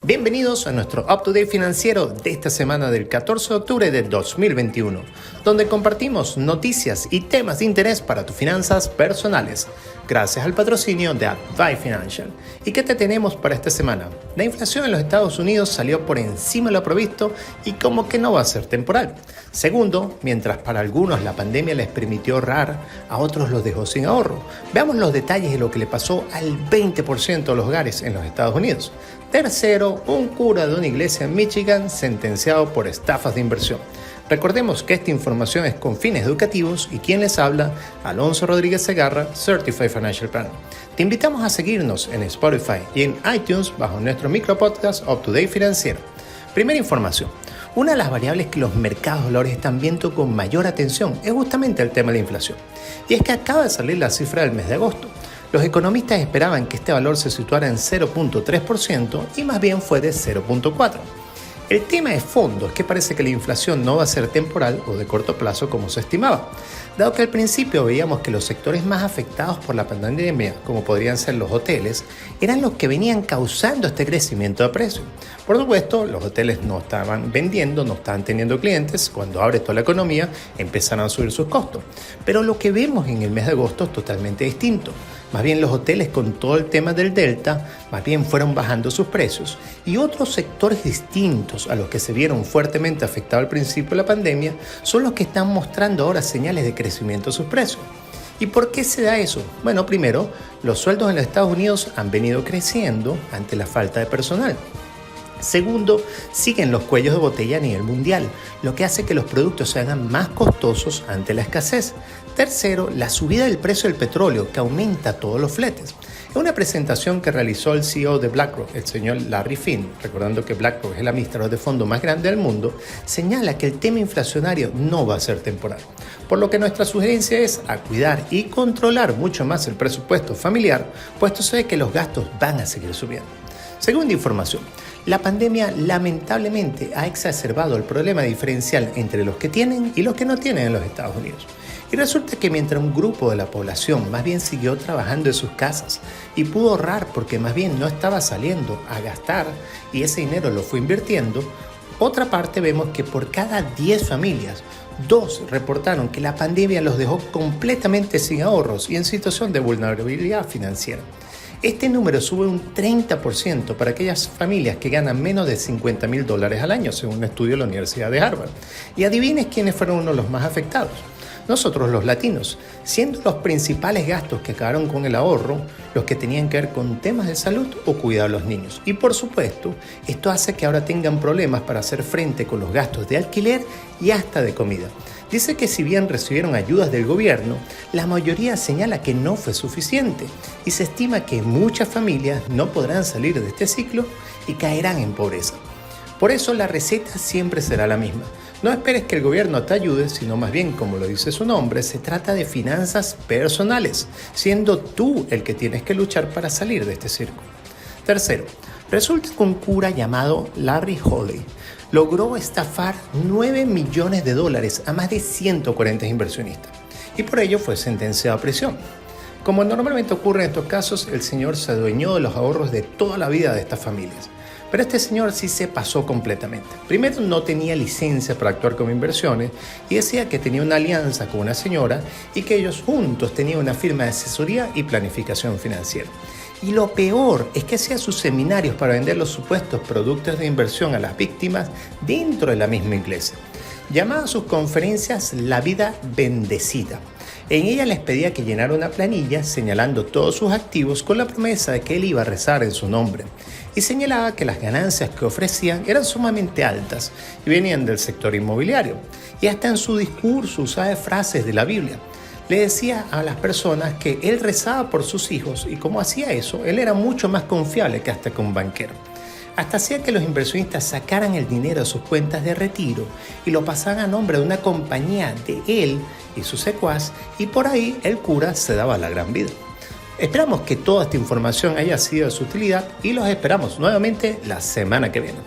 Bienvenidos a nuestro Up to Date financiero de esta semana del 14 de octubre de 2021, donde compartimos noticias y temas de interés para tus finanzas personales, gracias al patrocinio de Advice Financial. ¿Y qué te tenemos para esta semana? La inflación en los Estados Unidos salió por encima de lo previsto y como que no va a ser temporal. Segundo, mientras para algunos la pandemia les permitió ahorrar, a otros los dejó sin ahorro. Veamos los detalles de lo que le pasó al 20% de los hogares en los Estados Unidos. Tercero, un cura de una iglesia en Michigan sentenciado por estafas de inversión. Recordemos que esta información es con fines educativos y quien les habla, Alonso Rodríguez Segarra, Certified Financial Planner. Te invitamos a seguirnos en Spotify y en iTunes bajo nuestro micropodcast Up to Date Financiero. Primera información. Una de las variables que los mercados de valores están viendo con mayor atención es justamente el tema de la inflación. Y es que acaba de salir la cifra del mes de agosto. Los economistas esperaban que este valor se situara en 0.3% y más bien fue de 0.4%. El tema de fondo es que parece que la inflación no va a ser temporal o de corto plazo como se estimaba, dado que al principio veíamos que los sectores más afectados por la pandemia, como podrían ser los hoteles, eran los que venían causando este crecimiento de precios. Por supuesto, los hoteles no estaban vendiendo, no estaban teniendo clientes, cuando abre toda la economía empezaron a subir sus costos. Pero lo que vemos en el mes de agosto es totalmente distinto. Más bien los hoteles con todo el tema del Delta, más bien fueron bajando sus precios y otros sectores distintos a los que se vieron fuertemente afectados al principio de la pandemia son los que están mostrando ahora señales de crecimiento de sus precios. ¿Y por qué se da eso? Bueno, primero, los sueldos en los Estados Unidos han venido creciendo ante la falta de personal. Segundo, siguen los cuellos de botella a nivel mundial, lo que hace que los productos se hagan más costosos ante la escasez. Tercero, la subida del precio del petróleo, que aumenta todos los fletes. En una presentación que realizó el CEO de BlackRock, el señor Larry Fink, recordando que BlackRock es el administrador de fondos más grande del mundo, señala que el tema inflacionario no va a ser temporal. Por lo que nuestra sugerencia es a cuidar y controlar mucho más el presupuesto familiar, puesto se ve que los gastos van a seguir subiendo. Segunda información. La pandemia lamentablemente ha exacerbado el problema diferencial entre los que tienen y los que no tienen en los Estados Unidos. Y resulta que mientras un grupo de la población más bien siguió trabajando en sus casas y pudo ahorrar porque más bien no estaba saliendo a gastar y ese dinero lo fue invirtiendo, otra parte vemos que por cada 10 familias, 2 reportaron que la pandemia los dejó completamente sin ahorros y en situación de vulnerabilidad financiera. Este número sube un 30% para aquellas familias que ganan menos de $50,000 al año, según un estudio de la Universidad de Harvard. Y adivines quiénes fueron uno de los más afectados. Nosotros los latinos, siendo los principales gastos que acabaron con el ahorro, los que tenían que ver con temas de salud o cuidado a los niños. Y por supuesto, esto hace que ahora tengan problemas para hacer frente con los gastos de alquiler y hasta de comida. Dice que si bien recibieron ayudas del gobierno, la mayoría señala que no fue suficiente y se estima que muchas familias no podrán salir de este ciclo y caerán en pobreza. Por eso la receta siempre será la misma. No esperes que el gobierno te ayude, sino más bien, como lo dice su nombre, se trata de finanzas personales, siendo tú el que tienes que luchar para salir de este círculo. Tercero, resulta que un cura llamado Larry Holley logró estafar $9 millones a más de 140 inversionistas y por ello fue sentenciado a prisión. Como normalmente ocurre en estos casos, el señor se adueñó de los ahorros de toda la vida de estas familias. Pero este señor sí se pasó completamente. Primero, no tenía licencia para actuar como inversiones y decía que tenía una alianza con una señora y que ellos juntos tenían una firma de asesoría y planificación financiera. Y lo peor es que hacía sus seminarios para vender los supuestos productos de inversión a las víctimas dentro de la misma iglesia. Llamaba a sus conferencias La Vida Bendecida. En ella les pedía que llenara una planilla señalando todos sus activos con la promesa de que él iba a rezar en su nombre. Y señalaba que las ganancias que ofrecían eran sumamente altas y venían del sector inmobiliario. Y hasta en su discurso usaba frases de la Biblia. Le decía a las personas que él rezaba por sus hijos y como hacía eso, él era mucho más confiable que hasta con un banquero. Hasta hacía que los inversionistas sacaran el dinero de sus cuentas de retiro y lo pasaran a nombre de una compañía de él y su secuaz, y por ahí el cura se daba la gran vida. Esperamos que toda esta información haya sido de su utilidad y los esperamos nuevamente la semana que viene.